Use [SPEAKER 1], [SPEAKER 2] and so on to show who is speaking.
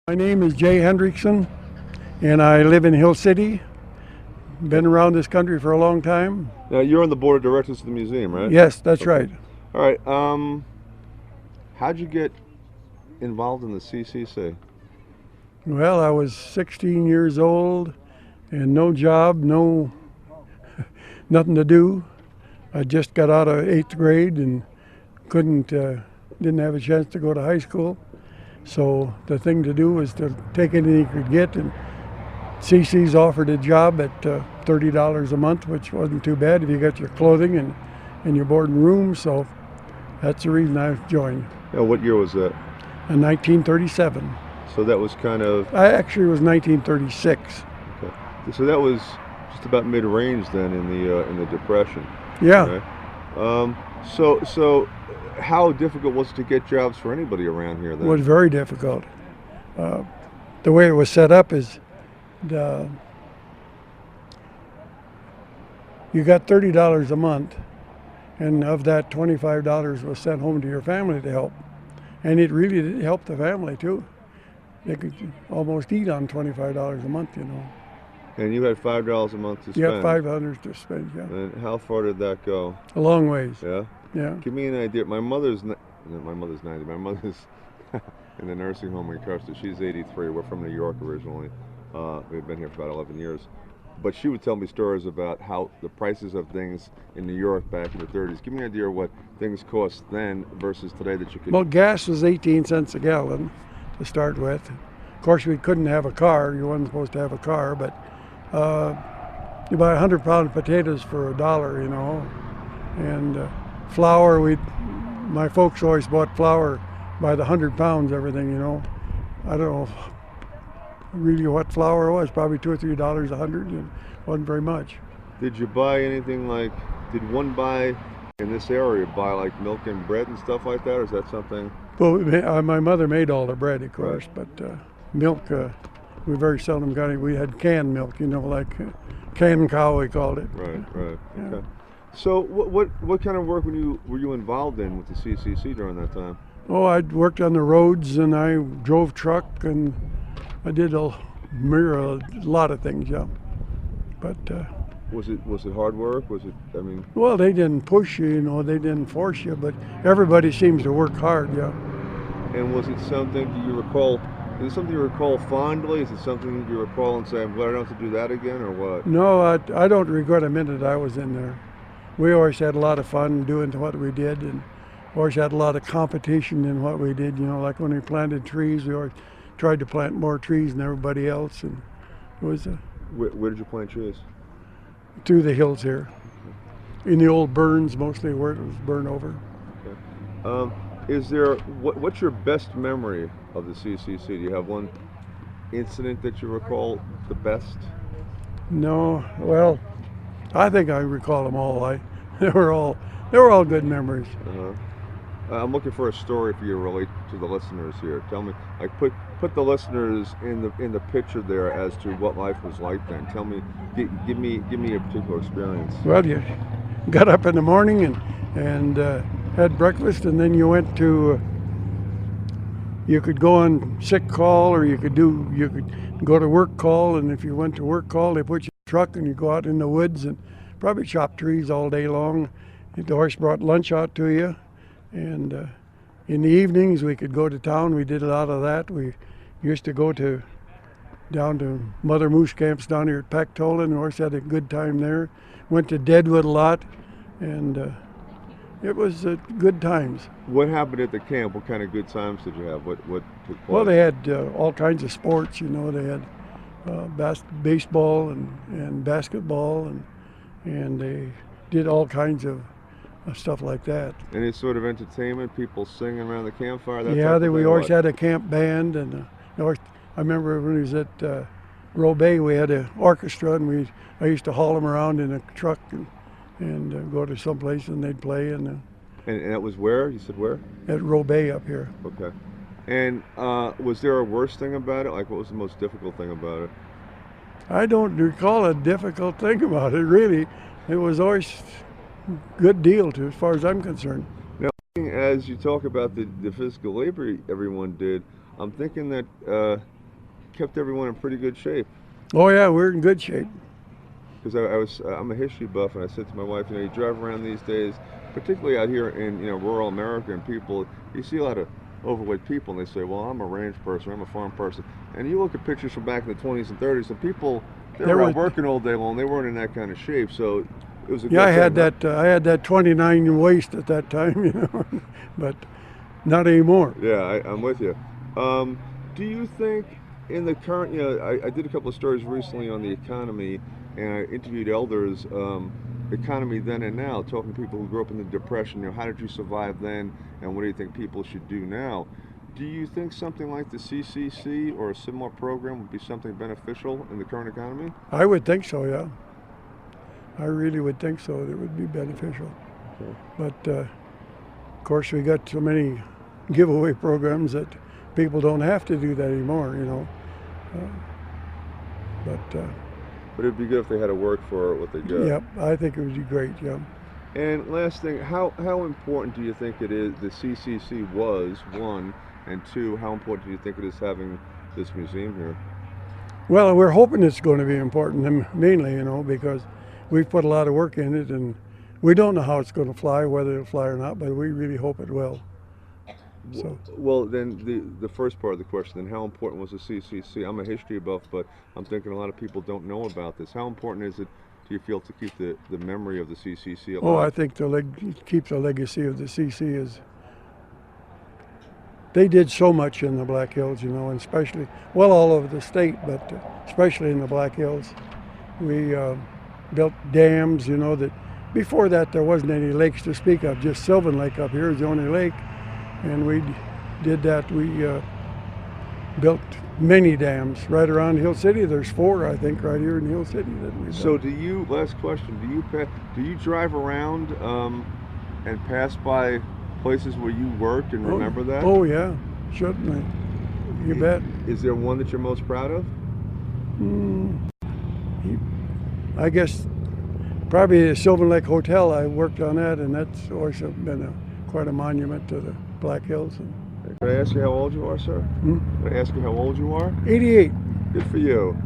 [SPEAKER 1] My name is Jay Hendrickson, and I live in Hill City. Been around this country for a long time.
[SPEAKER 2] Now you're on the board of directors of the museum, right?
[SPEAKER 1] Yes, that's
[SPEAKER 2] Okay.
[SPEAKER 1] right.
[SPEAKER 2] All right. How'd you get involved in the CCC?
[SPEAKER 1] Well, I was 16 years old and no job, nothing to do. I just got out of 8th grade and didn't have a chance to go to high school. So the thing to do was to take anything you could get, and CC's offered a job at $30 a month, which wasn't too bad if you got your clothing and your board and room. So that's the reason I joined
[SPEAKER 2] Yeah, what year was that?
[SPEAKER 1] in 1937.
[SPEAKER 2] So that was kind of
[SPEAKER 1] I actually was 1936.
[SPEAKER 2] okay. So that was just about mid-range then in the Depression,
[SPEAKER 1] Yeah,
[SPEAKER 2] right? So how difficult was it to get jobs for anybody around here
[SPEAKER 1] it was
[SPEAKER 2] then?
[SPEAKER 1] very difficult. Uh, the way it was set up is the, you got $30 a month, and of that, $25 was sent home to your family to help. And it really did help the family too. They could almost eat on $25 a month.
[SPEAKER 2] And you had $5 a month to
[SPEAKER 1] You got
[SPEAKER 2] spend.
[SPEAKER 1] 500 to spend, yeah.
[SPEAKER 2] And how far did that go?
[SPEAKER 1] A long ways,
[SPEAKER 2] Yeah.
[SPEAKER 1] yeah.
[SPEAKER 2] Give me an idea. My mother's 90. My mother's in the nursing home in Custer. She's 83. We're from New York originally. We've been here for about 11 years. But she would tell me stories about how the prices of things in New York back in the 30s. Give me an idea of what things cost then versus today that you could.
[SPEAKER 1] Well, gas was 18 cents a gallon to start with. Of course, we couldn't have a car. You weren't supposed to have a car, but you buy 100-pound potatoes for $1, and flour. My folks always bought flour by the 100 pounds, everything. I don't know really what flour was. Probably $2 or $3 a hundred. It wasn't very much.
[SPEAKER 2] Did you buy anything like? Did one buy in this area buy like milk and bread and stuff like that, or is that something?
[SPEAKER 1] Well, my mother made all the bread, of course,
[SPEAKER 2] Right.
[SPEAKER 1] but milk, we very seldom got it. We had canned milk, like canned cow, we called it.
[SPEAKER 2] Right. Right.
[SPEAKER 1] Yeah.
[SPEAKER 2] Okay. So what kind of work were you involved in with the CCC during that time?
[SPEAKER 1] Oh, I worked on the roads, and I drove truck, and I did a lot of things, yeah. But
[SPEAKER 2] Was it hard work? Was it? I mean,
[SPEAKER 1] well, they didn't push you, they didn't force you, but everybody seems to work hard, yeah.
[SPEAKER 2] and was it something? Do you recall? Is it something you recall fondly? Is it something you recall and say, "I'm glad I don't have to do that again," or what?
[SPEAKER 1] No, I don't regret a minute I was in there. We always had a lot of fun doing what we did, and always had a lot of competition in what we did. Like when we planted trees, we always tried to plant more trees than everybody else, and it was
[SPEAKER 2] Where did you plant trees?
[SPEAKER 1] through the hills here, in the old burns mostly where it was burned over.
[SPEAKER 2] Okay. Is there what's your best memory of the CCC? Do you have one incident that you recall the best?
[SPEAKER 1] No, well, I think I recall them all. They were all good memories.
[SPEAKER 2] Uh-huh. I'm looking for a story for you to relate to the listeners here. Tell me, like put the listeners in the picture there as to what life was like then. Tell me, give me a particular experience.
[SPEAKER 1] Well, you got up in the morning and had breakfast, and then you went to. You could go on sick call, or you could go to work call, and if you went to work call, they put you in a truck and you go out in the woods and probably chop trees all day long. The horse brought lunch out to you, and in the evenings we could go to town. We did a lot of that. We used to go down to Mother Moose camps down here at Pactola, and the horse had a good time there. Went to Deadwood a lot, and it was good times.
[SPEAKER 2] What happened at the camp? What kind of good times did you have? What took place?
[SPEAKER 1] Well, they had all kinds of sports. They had baseball and basketball, and they did all kinds of stuff like that.
[SPEAKER 2] Any sort of entertainment, people singing around the campfire, that
[SPEAKER 1] Yeah,
[SPEAKER 2] type of
[SPEAKER 1] we
[SPEAKER 2] thing?
[SPEAKER 1] always
[SPEAKER 2] What?
[SPEAKER 1] had a camp band, and I remember when we was at Robay, we had an orchestra, and I used to haul them around in a truck and go to some place, and they'd play, and
[SPEAKER 2] And that was where? You said where?
[SPEAKER 1] at Robay up here.
[SPEAKER 2] Okay. And was there a worse thing about it? Like, what was the most difficult thing about it?
[SPEAKER 1] I don't recall a difficult thing about it, really. It was always a good deal, to as far as I'm concerned.
[SPEAKER 2] Now, as you talk about the physical labor everyone did, I'm thinking that kept everyone in pretty good shape.
[SPEAKER 1] Oh yeah, we're in good shape.
[SPEAKER 2] Because I'm a history buff, and I said to my wife, you drive around these days, particularly out here in rural America, and people, you see a lot of overweight people, and they say, well, I'm a ranch person, I'm a farm person, and you look at pictures from back in the 20s and 30s, and people, they
[SPEAKER 1] There
[SPEAKER 2] were
[SPEAKER 1] was
[SPEAKER 2] out working all day long, they weren't in that kind of shape, so it was a
[SPEAKER 1] Yeah,
[SPEAKER 2] good thing.
[SPEAKER 1] I had that 29 waist at that time, but not anymore.
[SPEAKER 2] Yeah, I'm with you. Um, do you think in the current, I did a couple of stories recently on the economy, and I interviewed elders, economy then and now, talking to people who grew up in the Depression. How did you survive then, and what do you think people should do now? Do you think something like the CCC or a similar program would be something beneficial in the current economy?
[SPEAKER 1] I would think so, yeah. I really would think so. It would be beneficial.
[SPEAKER 2] Okay.
[SPEAKER 1] But of course, we got so many giveaway programs that people don't have to do that anymore. But
[SPEAKER 2] But it'd be good if they had to work for what they got.
[SPEAKER 1] yep, I think it would be great. Yeah.
[SPEAKER 2] And last thing, how important do you think it is the CCC was, one, and two, how important do you think it is having this museum here?
[SPEAKER 1] Well, we're hoping it's going to be important, and mainly, because we've put a lot of work in it, and we don't know how it's going to fly, whether it'll fly or not, but we really hope it will. So,
[SPEAKER 2] Well, then the first part of the question, then how important was the CCC? I'm a history buff, but I'm thinking a lot of people don't know about this. How important is it, do you feel, to keep the memory of the CCC alive?
[SPEAKER 1] oh, I think keep the legacy of the CC is they did so much in the Black Hills, and especially, well, all over the state, but especially in the Black Hills. We built dams, that before that there wasn't any lakes to speak of. Just Sylvan Lake up here is the only lake, and we did that. We built many dams right around Hill City. There's 4, I think, right here in Hill City that we built.
[SPEAKER 2] So last question, do you drive around and pass by places where you worked and remember that?
[SPEAKER 1] Oh yeah, certainly. You bet.
[SPEAKER 2] Is there one that you're most proud of?
[SPEAKER 1] I guess probably the Sylvan Lake Hotel. I worked on that, and that's always been quite a monument to the Black Hills.
[SPEAKER 2] Can I ask you how old you are, sir? Can I ask you how old you are?
[SPEAKER 1] 88.
[SPEAKER 2] Good for you.